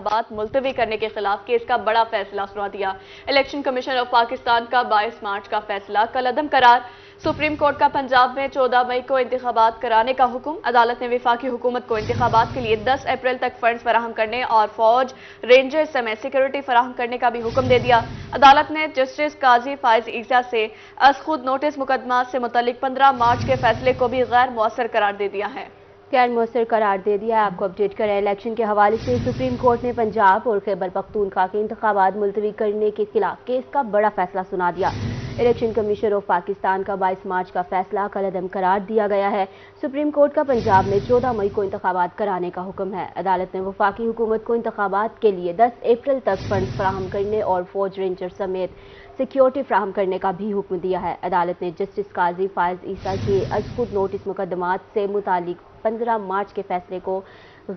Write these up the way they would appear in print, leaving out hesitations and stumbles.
انتخابات ملتوی کرنے کے خلاف کیس کا بڑا فیصلہ سنا دیا۔ الیکشن کمیشن آف پاکستان کا 22 مارچ کا فیصلہ کالعدم قرار۔ سپریم کورٹ کا پنجاب میں 14 مئی کو انتخابات کرانے کا حکم۔ عدالت نے وفاقی حکومت کو انتخابات کے لیے 10 اپریل تک فنڈز فراہم کرنے اور فوج، رینجر سمیت سیکیورٹی فراہم کرنے کا بھی حکم دے دیا۔ عدالت نے جسٹس قاضی فائز عیسیٰ سے از خود نوٹس مقدمات سے متعلق 15 مارچ کے فیصلے کو بھی غیر مؤثر قرار دے دیا ہے۔ غیر مؤثر قرار دے دیا ہے۔ آپ کو اپڈیٹ کریں۔ الیکشن کے حوالے سے سپریم کورٹ نے پنجاب اور خیبر پختونخوا کے انتخابات ملتوی کرنے کے خلاف کیس کا بڑا فیصلہ سنا دیا۔ الیکشن کمیشن آف پاکستان کا 22 مارچ کا فیصلہ کالعدم قرار دیا گیا ہے۔ سپریم کورٹ کا پنجاب میں 14 مئی کو انتخابات کرانے کا حکم ہے۔ عدالت نے وفاقی حکومت کو انتخابات کے لیے 10 اپریل تک فنڈز فراہم کرنے اور فوج، رینجر سمیت سیکیورٹی فراہم کرنے کا بھی حکم دیا ہے۔ عدالت نے جسٹس قاضی فائز عیسیٰ کے از خود نوٹس مقدمات سے متعلق 15 مارچ کے فیصلے کو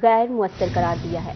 غیر مؤثر قرار دیا ہے۔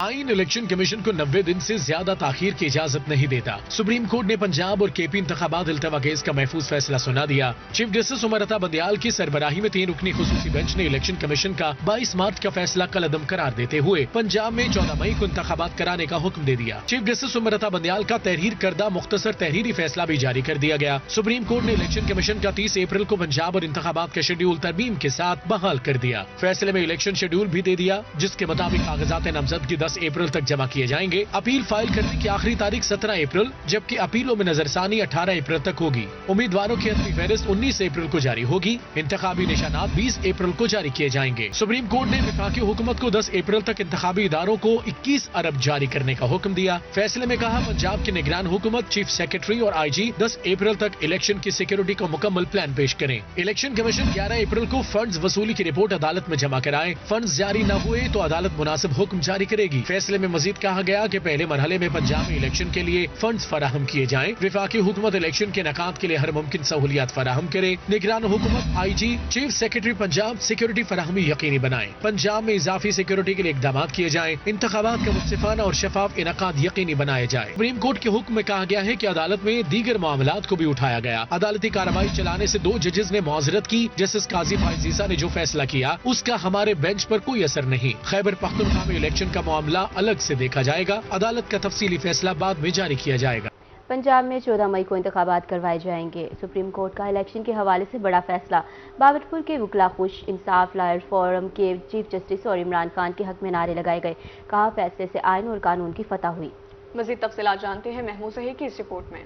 آئین الیکشن کمیشن کو 90 دن سے زیادہ تاخیر کی اجازت نہیں دیتا۔ سپریم کورٹ نے پنجاب اور کے پی انتخابات التوا کیس کا محفوظ فیصلہ سنا دیا۔ چیف جسٹس عمر عطا بندیال کی سربراہی میں 3 رکنی خصوصی بینچ نے الیکشن کمیشن کا 22 مارچ کا فیصلہ کالعدم قرار دیتے ہوئے پنجاب میں 14 مئی کو انتخابات کرانے کا حکم دے دیا۔ چیف جسٹس عمر عطا بندیال کا تحریر کردہ مختصر تحریری فیصلہ بھی جاری کر دیا گیا۔ سپریم کورٹ نے الیکشن کمیشن کا 30 اپریل کو پنجاب اور انتخابات کا شیڈیول ترمیم کے ساتھ بحال کر دیا۔ فیصلے میں الیکشن شیڈیول بھی دے دیا، جس کے مطابق کاغذات نامزدگی 10 اپریل تک جمع کیے جائیں گے۔ اپیل فائل کرنے کی آخری تاریخ 17 اپریل، جبکہ اپیلوں میں نظر ثانی 18 اپریل تک ہوگی۔ امیدواروں کی حتمی فہرست 19 اپریل کو جاری ہوگی۔ انتخابی نشانات 20 اپریل کو جاری کیے جائیں گے۔ سپریم کورٹ نے وفاقی حکومت کو 10 اپریل تک انتخابی اداروں کو 21 ارب جاری کرنے کا حکم دیا۔ فیصلے میں کہا پنجاب کے نگران حکومت، چیف سیکرٹری اور آئی جی 10 اپریل تک الیکشن کی سیکیورٹی کا مکمل پلان پیش کریں۔ الیکشن کمیشن 11 اپریل کو فنڈز وصولی کی رپورٹ عدالت میں جمع کرائے۔ فنڈز جاری نہ ہوئے تو عدالت مناسب حکم جاری کرے گی۔ فیصلے میں مزید کہا گیا کہ پہلے مرحلے میں پنجاب میں الیکشن کے لیے فنڈز فراہم کیے جائیں۔ وفاقی حکومت الیکشن کے انعقاد کے لیے ہر ممکن سہولیات فراہم کرے۔ نگران حکومت، آئی جی، چیف سیکرٹری پنجاب سیکیورٹی فراہمی یقینی بنائیں۔ پنجاب میں اضافی سیکیورٹی کے لیے اقدامات کیے جائیں۔ انتخابات کا منصفانہ اور شفاف انعقاد یقینی بنایا جائے۔ سپریم کورٹ کے حکم میں کہا گیا ہے کہ عدالت میں دیگر معاملات کو بھی اٹھایا گیا۔ عدالتی کارروائی چلانے سے 2 ججز نے معذرت کی۔ جسٹس قاضی فائز عیسیٰ نے جو فیصلہ کیا اس کا ہمارے بینچ پر کوئی اثر نہیں۔ خیبر پختونخوا میں الیکشن کا معاملہ الگ سے دیکھا جائے گا۔ عدالت کا تفصیلی فیصلہ بعد میں جاری کیا جائے گا۔ پنجاب میں 14 مئی کو انتخابات کروائے جائیں گے۔ سپریم کورٹ کا الیکشن کے حوالے سے بڑا فیصلہ۔ باوٹپور کے وکلاء خوش، انصاف لائر فورم کے چیف جسٹس اور عمران خان کے حق میں نعرے لگائے گئے۔ کہا فیصلے سے آئین اور قانون کی فتح ہوئی۔ مزید تفصیلات جانتے ہیں محمود ظہیر کی اس رپورٹ میں۔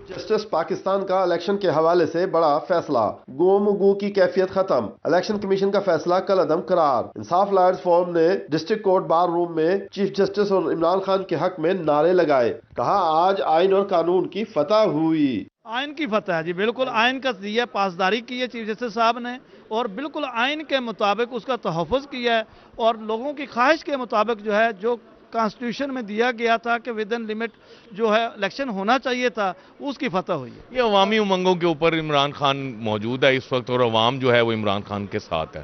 جسٹس پاکستان کا الیکشن کے حوالے سے بڑا فیصلہ، گم گو کی کیفیت ختم، الیکشن کمیشن کا فیصلہ کالعدم قرار۔ انصاف لائرز فورم نے ڈسٹرکٹ کورٹ بار روم میں چیف جسٹس اور عمران خان کے حق میں نعرے لگائے۔ کہا آج آئین اور قانون کی فتح ہوئی۔ آئین کی فتح ہے جی، بالکل آئین کا یہ پاسداری کی ہے چیف جسٹس صاحب نے، اور بالکل آئین کے مطابق اس کا تحفظ کیا ہے، اور لوگوں کی خواہش کے مطابق جو ہے، جو کانسٹیٹیوشن میں دیا گیا تھا کہ ودن لمٹ جو ہے الیکشن ہونا چاہیے تھا، اس کی فتح ہوئی ہے۔ یہ عوامی امنگوں کے اوپر عمران خان موجود ہے اس وقت، اور عوام جو ہے وہ عمران خان کے ساتھ ہے،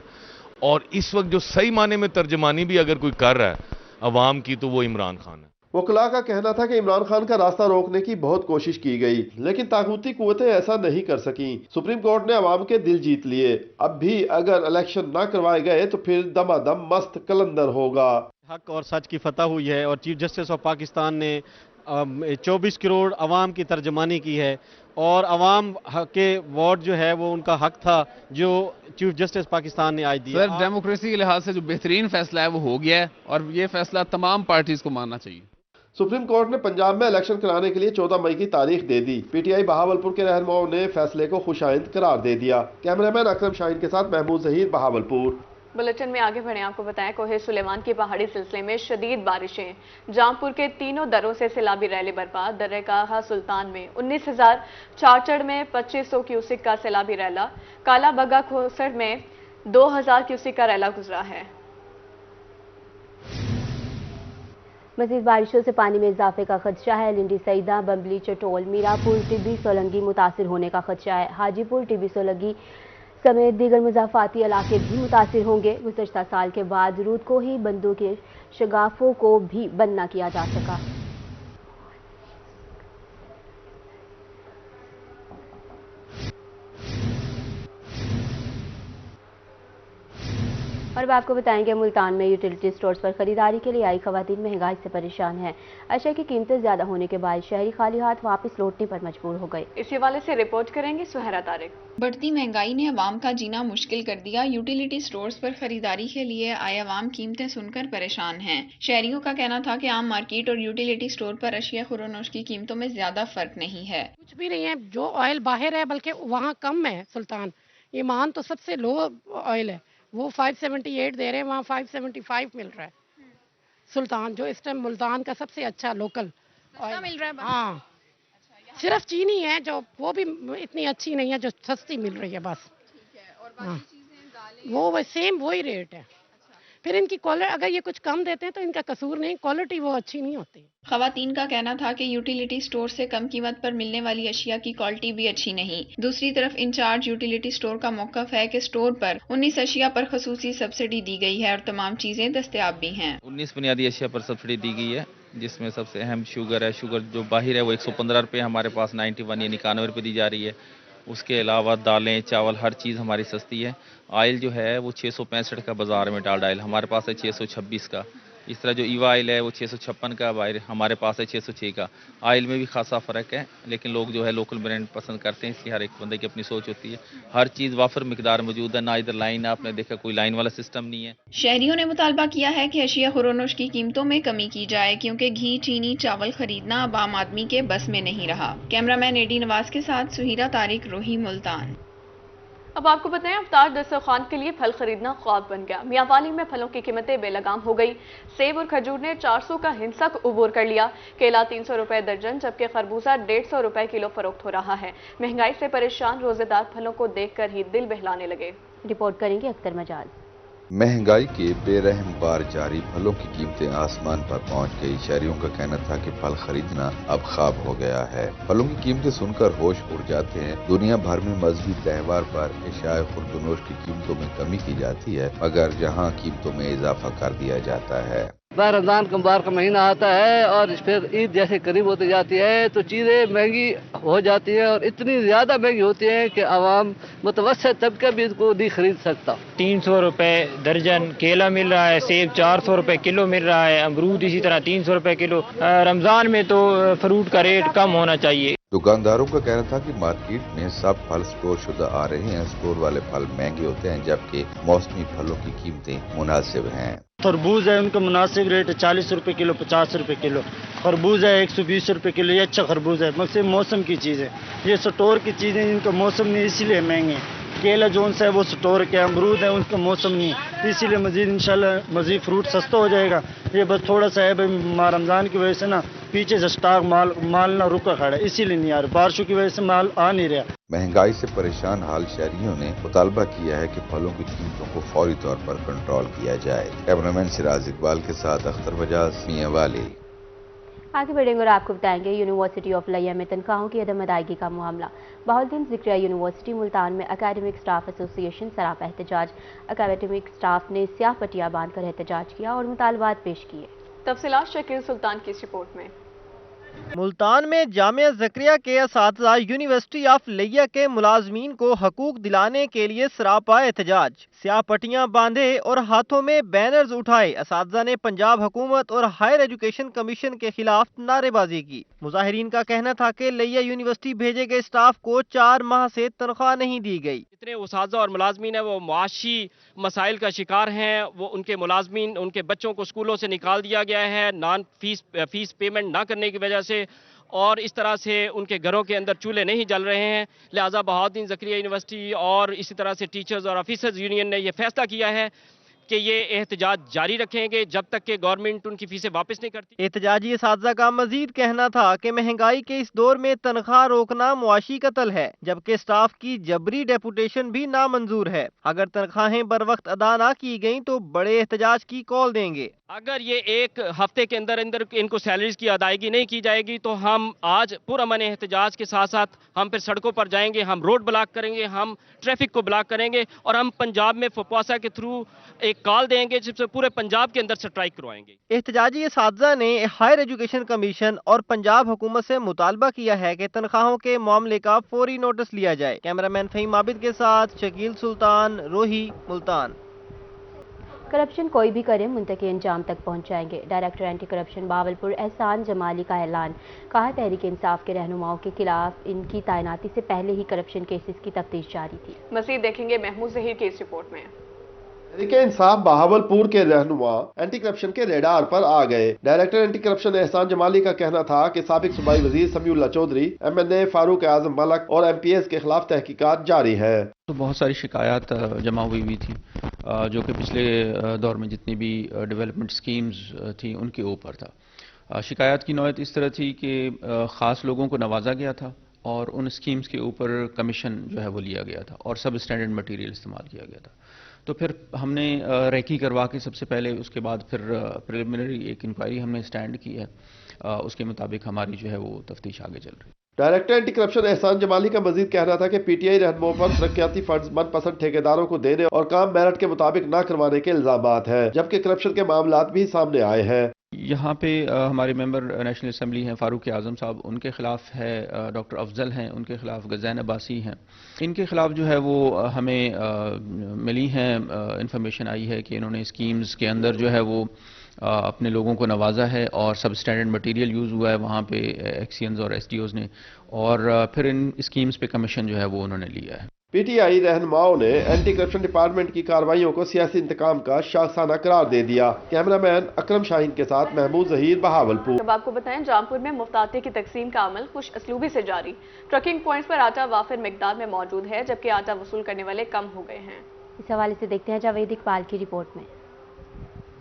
اور اس وقت جو صحیح معنی میں ترجمانی بھی اگر کوئی کر رہا ہے عوام کی تو وہ عمران خان ہے۔ وکلاء کا کہنا تھا کہ عمران خان کا راستہ روکنے کی بہت کوشش کی گئی، لیکن طاغوتی قوتیں ایسا نہیں کر سکیں۔ سپریم کورٹ نے عوام کے دل جیت لیے۔ اب بھی اگر الیکشن نہ کروائے گئے تو پھر دما دم مست کلندر ہوگا۔ حق اور سچ کی فتح ہوئی ہے، اور چیف جسٹس آف پاکستان نے 24 کروڑ عوام کی ترجمانی کی ہے، اور عوام کے ووٹ جو ہے وہ ان کا حق تھا جو چیف جسٹس پاکستان نے آج دیا۔ سر ڈیموکریسی کے لحاظ سے جو بہترین فیصلہ ہے وہ ہو گیا ہے، اور یہ فیصلہ تمام پارٹیز کو ماننا چاہیے۔ سپریم کورٹ نے پنجاب میں الیکشن کرانے کے لیے 14 مئی کی تاریخ دے دی۔ پی ٹی آئی بہاولپور کے رہنماؤں نے فیصلے کو خوش آئند قرار دے دیا۔ کیمرامین اکرم شاہین کے ساتھ محمود ظہیر، بہاولپور۔ بلٹن میں آگے بڑھیں، آپ کو بتائیں کوہ سلیمان کی پہاڑی سلسلے میں شدید بارشیں، جامپور کے تینوں دروں سے سیلابی ریلی برپا۔ درہ کاہا سلطان میں 19,000، چارچڑ میں 2500 کیوسک کا سیلابی ریلا، کالا بگا کھوسڑ میں 2000 کیوسک کا ریلا گزرا ہے۔ مزید بارشوں سے پانی میں اضافے کا خدشہ ہے۔ لنڈی سعیدہ، بمبلی، چٹول، میراپور، ٹبی سولنگی متاثر ہونے کا خدشہ ہے۔ حاجی پور، ٹبی سولنگی سمیت دیگر مضافاتی علاقے بھی متاثر ہوں گے۔ گزشتہ سال کے بعد رود کو ہی بندوں کے شگافوں کو بھی بند نہ کیا جا سکا۔ اور अब आपको बताएंगे मुल्तान में यूटिलिटी स्टोर्स पर खरीदारी के लिए आई खवातीन महंगाई से परेशान हैं। अशिया की कीमतें ज्यादा होने के बाद शहरी खाली हाथ वापस लौटने पर मजबूर हो गए। इस हवाले से रिपोर्ट करेंगे सुहरा तारिक। बढ़ती महंगाई ने अवाम का जीना मुश्किल कर दिया। यूटिलिटी स्टोर्स पर खरीदारी के लिए आए अवाम कीमतें सुनकर परेशान हैं। शहरियों का कहना था कि आम मार्केट और यूटिलिटी स्टोर पर अशिया खुरोनोश की कीमतों में ज्यादा फर्क नहीं है। कुछ भी नहीं है, जो ऑयल बाहर है बल्कि वहाँ कम है। सुल्तान ईमान तो सबसे लो ऑयल है, वो 578 दे रहे हैं, वहाँ 575 मिल रहा है। सुल्तान जो इस टाइम मुल्तान का सबसे अच्छा लोकल ऑयल मिल रहा है। हाँ, सिर्फ चीनी है जो वो भी इतनी अच्छी नहीं है, जो सस्ती मिल रही है बस। और बाकी चीजें, दालें, वो सेम वही रेट है। फिर इनकी क्वालिटी, अगर ये कुछ कम देते हैं तो इनका कसूर नहीं, क्वालिटी वो अच्छी नहीं होती। खवातीन का कहना था कि यूटिलिटी स्टोर से कम कीमत पर मिलने वाली अशिया की क्वालिटी भी अच्छी नहीं। दूसरी तरफ इंचार्ज यूटिलिटी स्टोर का मौक़िफ़ है कि स्टोर पर 19 अशिया पर खसूसी सब्सिडी दी गई है और तमाम चीजें दस्तयाब भी हैं। 19 बुनियादी अशिया पर सब्सिडी दी गई है, जिसमें सबसे अहम शुगर है। शुगर जो बाहर है वो 115 रुपये, हमारे पास 91 यानी 91 रुपये दी जा रही है। उसके अलावा दालें, चावल, हर चीज़ हमारी सस्ती है। आयल जो है वो 665 का बाज़ार में डाल्डा आयल हमारे पास है 626 का। इस तरह जो ईवा आयल है वो 656 का, बाहर हमारे पास है 606 का। आयल में भी खासा फ़र्क है, लेकिन लोग जो है लोकल ब्रांड पसंद करते हैं, इसकी हर एक बंदे की अपनी सोच होती है। हर चीज़ वाफर मिकदार मौजूद है, ना इधर लाइन आपने देखा कोई लाइन वाला सिस्टम नहीं है। शहरियों ने मुतालबा किया है कि अशिया खुरोनोश की कीमतों में कमी की जाए, क्योंकि घी, चीनी, चावल खरीदना अब आम आदमी के बस में नहीं रहा। कैमरामैन एडी नवाज के साथ सुहीरा तारिक, रोही, मुल्तान। अब आपको बताएं, अफ्तार दस्तरखान के लिए फल खरीदना ख्वाब बन गया। मियांवाली में फलों की कीमतें बेलगाम हो गई। सेब और खजूर ने 400 का हिंसक उबूर कर लिया। केला 300 रुपए दर्जन, जबकि खरबूजा 150 रुपए किलो फरोख्त हो रहा है। महंगाई से परेशान रोजेदार फलों को देखकर ही दिल बहलाने लगे। रिपोर्ट करेंगे अख्तर मजाज। महंगाई के बेरहम बार जारी फलों की कीमतें आसमान पर पहुंच गई। शहरियों का कहना था कि फल खरीदना अब ख्वाब हो गया है। फलों की कीमतें सुनकर होश उड़ जाते हैं। दुनिया भर में मजहबी त्योहार पर एशिया खुर्दनोश की कीमतों में कमी की जाती है, मगर यहाँ कीमतों में इजाफा कर दिया जाता है। रमजान कमबार का महीना आता है और फिर ईद जैसे करीब होती जाती है तो चीज़ें महंगी हो जाती है और इतनी ज़्यादा महंगी होती है कि आवाम मुतवस्सित तबका भी इसको नहीं खरीद सकता। 300 रुपए दर्जन केला मिल रहा है, सेब 400 रुपए किलो मिल रहा है, अमरूद इसी तरह 300 रुपए किलो। रमज़ान में तो फ्रूट का रेट कम होना चाहिए। दुकानदारों का कहना था कि मार्केट में सब फल स्टोर शुदा आ रहे हैं। स्टोर वाले फल महंगे होते हैं, जबकि मौसमी फलों की कीमतें मुनासिब हैं। खरबूज है, उनका मुनासिब रेट है 40 रुपए किलो, 50 रुपए किलो। खरबूज है 120 रुपए किलो, ये अच्छा खरबूज है, मगर मौसम की चीज़ है। ये स्टोर की चीज़ें इनका मौसम नहीं, इसीलिए महंगे हैं। केला जोन सा है वो स्टोर के, अमरूद है उनका मौसम नहीं, इसीलिए मजीद इंशाल्लाह मजीद फ्रूट सस्ता हो जाएगा। ये बस थोड़ा सा है भाई रमज़ान की वजह से ना पीछे से स्टॉक माल ना रुका खड़ा है, इसीलिए नहीं आ रहा। बारिशों की वजह से माल आ नहीं रहा। महंगाई से परेशान हाल शहरियों ने मुतालबा किया है कि फलों की कीमतों को फौरी तौर पर कंट्रोल किया जाए। कैमरामैन सिराज इकबाल के साथ अख्तर बजाज, मियांवाली। आगे बढ़ेंगे और आपको बताएंगे यूनिवर्सिटी ऑफ लिया में तनख्वाहों की अदम अदायगी का मामला। बहाउद्दीन ज़िक्रिया यूनिवर्सिटी मुल्तान में एकेडमिक स्टाफ एसोसिएशन सरापा एहतजाज। एकेडमिक स्टाफ ने स्याह पट्टियां बांधकर एहतजाज किया और मुतालबात पेश किए। तफसीलात शकील सुल्तान की इस रिपोर्ट में। मुल्तान में जामिया ज़करिया के असातिज़ा यूनिवर्सिटी ऑफ लिया के मुलाजमीन को हकूक दिलाने के लिए सरापा एहतजाज। स्याह पट्टियां बांधे और हाथों में बैनर्स उठाए। असातिज़ा ने पंजाब हुकूमत और हायर एजुकेशन कमीशन के खिलाफ नारेबाजी की। मुजाहिरीन का कहना था कि लिया यूनिवर्सिटी भेजे गए स्टाफ को 4 माह से तनख्वाह नहीं दी गई। जितने उस्ताज़ा और मुलाजमीन हैं वो मुआशी मसाइल का शिकार हैं। वो उनके मुलाजमीन, उनके बच्चों को स्कूलों से निकाल दिया गया है नॉन फीस पेमेंट ना करने की वजह से, और इस तरह से उनके घरों के अंदर चूल्हे नहीं जल रहे हैं। लिहाजा बहाउद्दीन ज़करिया यूनिवर्सिटी और इसी तरह से टीचर्स और ऑफिसर्स यूनियन ने यह फैसला किया है कि ये एहतजाज जारी रखेंगे जब तक कि गवर्नमेंट उनकी फीसें वापस नहीं करती। एहतजाजी असातिज़ा का मजीद कहना था कि महंगाई के इस दौर में तनख्वाह रोकना मुआशी कत्ल है, जबकि स्टाफ की जबरी डेपुटेशन भी नामंजूर है। अगर तनख्वाहें बर वक्त अदा ना की गईं तो बड़े एहतजाज की कॉल देंगे। अगर ये एक हफ्ते के अंदर अंदर इनको सैलरीज की अदायगी नहीं की जाएगी तो हम आज पुरअमन एहतजाज के साथ साथ हम फिर सड़कों पर जाएंगे, हम रोड ब्लॉक करेंगे, हम ट्रैफिक को ब्लॉक करेंगे और हम पंजाब में फुपवासा के थ्रू एक कॉल देंगे जिससे पूरे पंजाब के अंदर स्ट्राइक करवाएंगे। एहतजाजी असातिज़ा ने हायर एजुकेशन कमीशन और पंजाब हुकूमत से मुतालबा किया है कि तनख्वाहों के मामले का फौरी नोटिस लिया जाए। कैमरामैन फहीम आबिद के साथ शकील सुल्तान, रोही, मुल्तान। करप्शन कोई भी करे मुंतकी अंजाम तक पहुंचाएंगे। डायरेक्टर एंटी करप्शन बावलपुर एहसान जमाली का ऐलान। कहा तहरीक इंसाफ के रहनुमाओं के खिलाफ इनकी तैनाती से पहले ही करप्शन केसेस की तफ्तीश जारी थी। मज़ीद देखेंगे महमूद ज़हीर की इस रिपोर्ट में। तहरीक इंसाफ बहावलपुर के रहनुमा एंटी करप्शन के रेडार पर आ गए। डायरेक्टर एंटी करप्शन एहसान जमाली का कहना था कि साबिक सूबाई वजीर समीउल्लाह चौधरी, MNA फारूक आजम मलक और MPS के खिलाफ तहकीकात जारी है। तो बहुत सारी शिकायत जमा हुई थी जो कि पिछले दौर में जितनी भी डेवलपमेंट स्कीम्स थी उनके ऊपर था। शिकायत की नौयत इस तरह थी कि ख़ास लोगों को नवाजा गया था और उन स्कीम्स के ऊपर कमीशन जो है वो लिया गया था और सब स्टैंडर्ड मटेरियल इस्तेमाल किया गया था। तो फिर हमने रेकी करवा के सबसे पहले उसके बाद फिर प्रिलिमिनरी एक इंक्वायरी हमने स्टैंड की है। उसके मुताबिक हमारी जो है वो तफ्तीश आगे चल रही है। डायरेक्टर एंटी करप्शन एहसान जमाली का मजीद कहना था कि PTI रहनुमाओं पर तरक्याती फंड्स मनपसंद ठेकेदारों को देने और काम मेरिट के मुताबिक न करवाने के इल्जामात हैं, जबकि करप्शन के मामलात भी सामने आए हैं। यहाँ पे हमारे मेंबर नेशनल असेंबली हैं फारूक आजम साहब, उनके खिलाफ है डॉक्टर अफजल हैं, उनके खिलाफ गज़ैन अब्बासी हैं। इनके खिलाफ जो है वो हमें मिली हैं इंफॉर्मेशन आई है कि इन्होंने स्कीम्स के अंदर जो है वो अपने लोगों को नवाजा है और सब स्टैंडर्ड मटेरियल यूज़ हुआ है वहाँ पे एक्सियंस और SDOs ने, और फिर इन स्कीम्स पे कमीशन जो है वो उन्होंने लिया है। PTI रहनुमाओं ने एंटी करप्शन डिपार्टमेंट की कार्रवाइयों को सियासी इंतकाम का शाखसाना करार दे दिया। कैमरामैन अकरम शाहीन के साथ महमूद ज़हीर, बहावलपुर। अब आपको बताएं, जामपुर में मुफ्त आटे की तकसीम का अमल खुश असलूबी से जारी। ट्रकिंग पॉइंट्स पर आटा वाफिर मिकदार में मौजूद है, जबकि आटा वसूल करने वाले कम हो गए हैं। इस हवाले से देखते हैं जावेद इकबाल की रिपोर्ट में।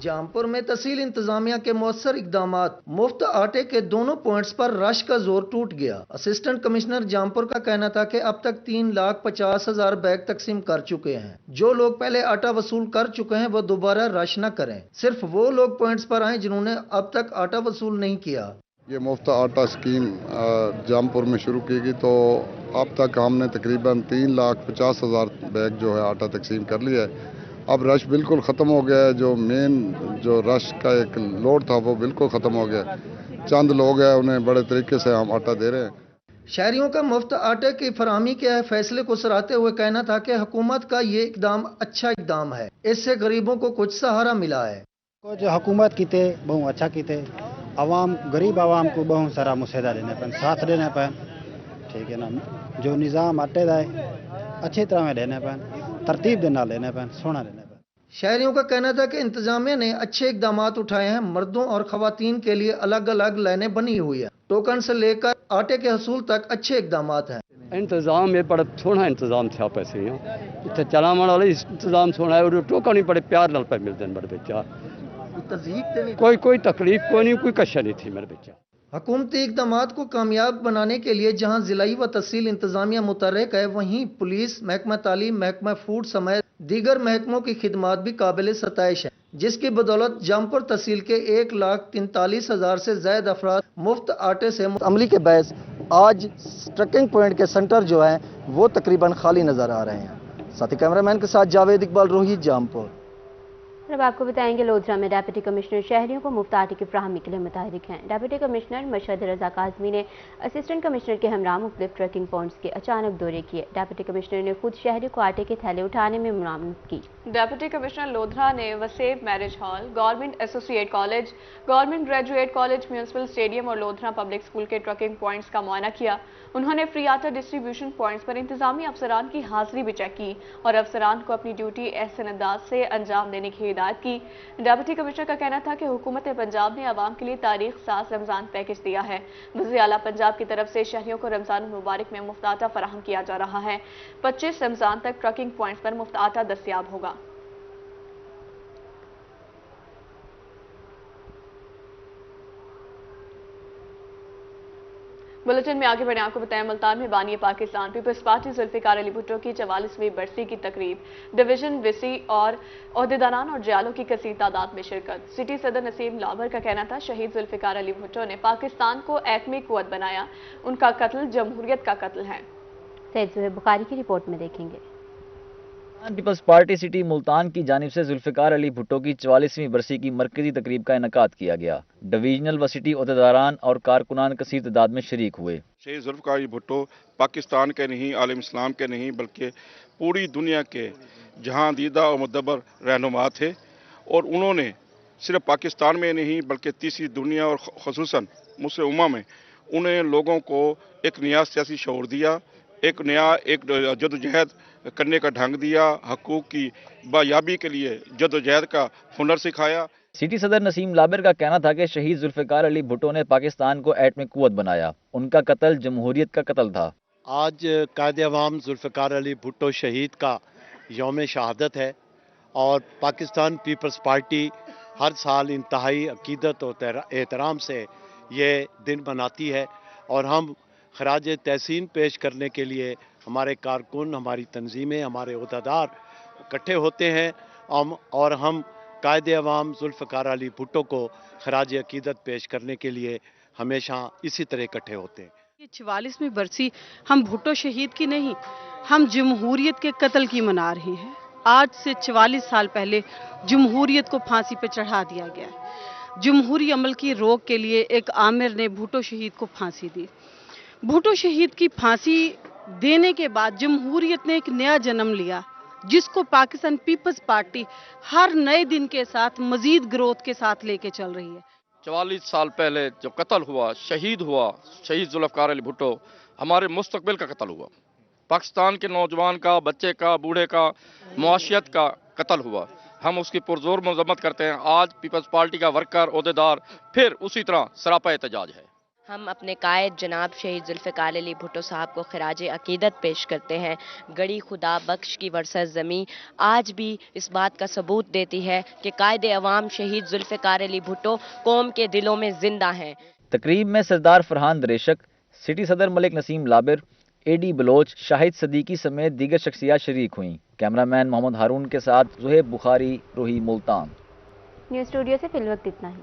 जामपुर में तहसील इंतजामिया के मौसर इकदामात, मुफ्त आटे के दोनों पॉइंट्स पर रश का जोर टूट गया। असिस्टेंट कमिश्नर जामपुर का कहना था कि अब तक 3,50,000 बैग तकसीम कर चुके हैं। जो लोग पहले आटा वसूल कर चुके हैं वो दोबारा रश न करें। सिर्फ वो लोग पॉइंट्स पर आए जिन्होंने अब तक आटा वसूल नहीं किया। ये मुफ्त आटा स्कीम जामपुर में शुरू की गई, तो अब तक हमने तकरीबन 3,50,000 बैग जो है आटा तकसीम कर लिया है। अब रश बिल्कुल ख़त्म हो गया है। जो मेन जो रश का एक लोड था वो बिल्कुल ख़त्म हो गया। चंद लोग हैं उन्हें बड़े तरीके से हम आटा दे रहे हैं। शहरियों का मुफ्त आटे की फराहमी के फैसले को सराहते हुए कहना था कि हुकूमत का ये इकदाम अच्छा इकदाम है, इससे गरीबों को कुछ सहारा मिला है। जो हुकूमत की थे बहुत अच्छा की थे, आवाम गरीब आवाम को बहुत सारा मुसाइदा देने पर साथ देने पर, ठीक है ना, जो निज़ाम आटे दाए अच्छी तरह में देने पर, तरतीब देना लेने पर, सोना लेने पर। शहरियों का कहना था कि इंतजामिया ने अच्छे इकदाम उठाए हैं। मर्दों और खवातीन के लिए अलग अलग लाइनें बनी हुई है। टोकन से लेकर आटे के हसूल तक अच्छे इकदाम हैं। इंतजाम ये बड़ा सोना इंतजाम था पैसे इतने चलावन वाले इंतजाम सोना है और टोकन ही बड़े प्यार नाल पे मिलते हैं मेरे बच्चा। कोई तकलीफ कोई नहीं, कोई कशा नहीं थी मेरे बच्चा। हुकूमती इकदाम को कामयाब बनाने के लिए जहां जिलाई व तहसील इंतजामिया मुतहर्रिक है, वहीं पुलिस, महकमा तालीम, महकमा फूड समेत दीगर महकमों की खिदमात भी काबिल सताइश है, जिसकी बदौलत जामपुर तहसील के 1,43,000 से ज्यादा अफराद मुफ्त आटे से अमली के बहस आज ट्रकिंग पॉइंट के सेंटर जो है वो तकरीबन खाली नजर आ रहे हैं। साथी कैमरामैन के साथ जावेद इकबाल, रोहित, जामपुर। अब आपको बताएंगे लोधरा में डिप्टी कमिश्नर शहरियों को मुफ्त आटे की फराहमी के लिए मुतहरिक हैं। डिप्टी कमिश्नर मशहद रजा काज़मी ने असिस्टेंट कमिश्नर के हमरा मुख्तलिफ ट्रकिंग पॉइंट्स के अचानक दौरे किए। डिप्टी कमिश्नर ने खुद शहरियों को आटे के थैले उठाने में मुआवनत की। डिप्टी कमिश्नर लोधरा ने Waseb marriage hall, government associate college, government graduate college, municipal stadium और लोधरा पब्लिक स्कूल के ट्रकिंग पॉइंट्स का मुआयना किया। उन्होंने फ्री आटा डिस्ट्रीब्यूशन पॉइंट्स पर इंतजामी अफसरान की हाजिरी भी चेक की और अफसरान को अपनी ड्यूटी एहसन अंदाज से अंजाम देने की हिदायत की। डिप्टी कमिश्नर का कहना था कि हुकूमत पंजाब ने आवाम के लिए तारीख साज रमजान पैकेज दिया है। वज़ीर आला पंजाब की तरफ से शहरियों को रमजान मुबारक में मुफ्त आटा फराहम किया जा रहा है। 25 रमजान तक ट्रकिंग पॉइंट्स पर मुफ्त आटा दस्तयाब होगा। बुलेटिन में आगे बढ़े आपको बताएं, मुल्तान में बानी पाकिस्तान पीपल्स पार्टी जुल्फिकार अली भुट्टो की 44वीं बरसी की तकरीब, डिवीजन विसी और ओहदेदारान और जयालों की कसीर तादाद में शिरकत। सिटी सदर नसीम लाबर का कहना था शहीद जुल्फिकार अली भुट्टो ने पाकिस्तान को एटमी कुव्वत बनाया, उनका कत्ल जमहूरियत का कत्ल है। सैयद ज़ुहैर बुखारी की रिपोर्ट में देखेंगे। पीपल्स पार्टी सिटी मुल्तान की जानिब से जुल्फिकार अली भुट्टो की 44वीं बरसी की मरकजी तकरीब का इनकाद किया गया। डिवीजनल व सिटी ओहदेदारान और कारकुनान कसीर तादाद में शरीक हुए। शहीद जुल्फिकार अली भुट्टो पाकिस्तान के नहीं, आलम इस्लाम के नहीं, बल्कि पूरी दुनिया के जहां दीदा और मुदब्बर रहनुमा थे। और उन्होंने सिर्फ पाकिस्तान में नहीं बल्कि तीसरी दुनिया और ख़ुसूसन मुस्लिम उम्मा में उन्हें लोगों को एक नया सियासी शऊर दिया, एक नया जदोजहद करने का ढंग दिया, हकूक़ की बायाबी के लिए जदोजहद का हुनर सिखाया। सिटी सदर नसीम लाबिर का कहना था कि शहीद जुल्फ़िकार अली भुट्टो ने पाकिस्तान को एटमी कुव्वत बनाया। उनका कत्ल जमहूरियत का कत्ल था। आज कायदे अवाम जुल्फ़िकार अली भुट्टो शहीद का यौम शहादत है और पाकिस्तान पीपल्स पार्टी हर साल इंतहाई अकीदत और एहतराम से ये दिन मनाती है और हम खराज तहसीन पेश करने के लिए हमारे कारकुन, हमारी तंजीमें, हमारे अहदेदार इकट्ठे होते हैं और हम कायदे अवाम जुल्फ़िकार अली भुट्टो को खराज अकीदत पेश करने के लिए हमेशा इसी तरह इकट्ठे होते हैं। ये 44वीं बरसी हम भुट्टो शहीद की नहीं, हम जमहूरियत के कत्ल की मना रहे हैं। आज से 44 साल पहले जमहूरियत को फांसी पर चढ़ा दिया गया। जमहूरी अमल की रोक के लिए एक आमिर ने भुट्टो शहीद को फांसी दी। भुट्टो शहीद की फांसी देने के बाद जमहूरियत ने एक नया जन्म लिया, जिसको पाकिस्तान पीपल्स पार्टी हर नए दिन के साथ मजीद ग्रोथ के साथ लेके चल रही है। 44 साल पहले जो कत्ल हुआ, शहीद जुल्फ़िकार अली भुट्टो, हमारे मुस्तकबिल का कत्ल हुआ। पाकिस्तान के नौजवान का, बच्चे का, बूढ़े का, मुआशियत का कत्ल हुआ। हम उसकी पुरजोर मजम्मत करते हैं। आज पीपल्स पार्टी का वर्कर, ओहदेदार फिर उसी तरह सरापा एहतजाज है। हम अपने कायद जनाब शहीद जुल्फ़िकार अली भुट्टो साहब को खराज अकीदत पेश करते हैं। गड़ी खुदा बख्श की वर्सत ज़मीं आज भी इस बात का सबूत देती है कि कायद अवाम शहीद जुल्फ़िकार अली भुट्टो कौम के दिलों में जिंदा हैं। तकरीब में सरदार फरहान दरेशक, सिटी सदर मलिक नसीम लाबिर, एडी बलोच, शाहिद सदीकी समेत दीगर शख्सियात शरीक हुईं। कैमरामैन मोहम्मद हारून के साथ ज़ुहैब बुखारी, रोही मुल्तान। न्यूज़ स्टूडियो से फिल वक्त इतना ही।